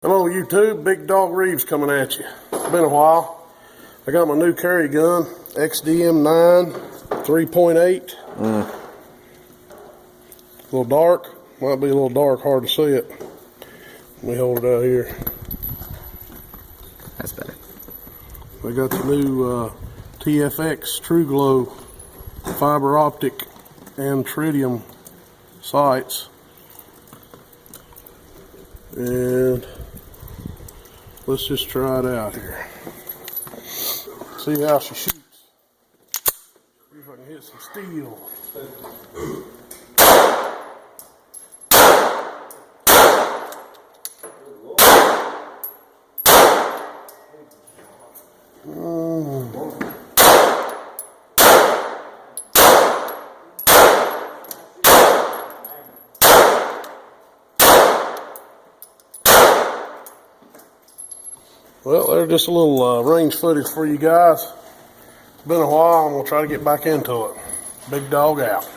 Hello YouTube, Big Dog Reeves coming at you. It's been a while. I got my new carry gun, XDM9 3.8. A little dark, might be a little dark, hard to see it. Let me hold it out here. That's better. I got the new TFX True Glow fiber optic and tritium sights. And let's just try it out here. See how she shoots. See if I can hit some steel. Well, there's just a little range footage for you guys. It's been a while, and we'll try to get back into it. Big Dog out.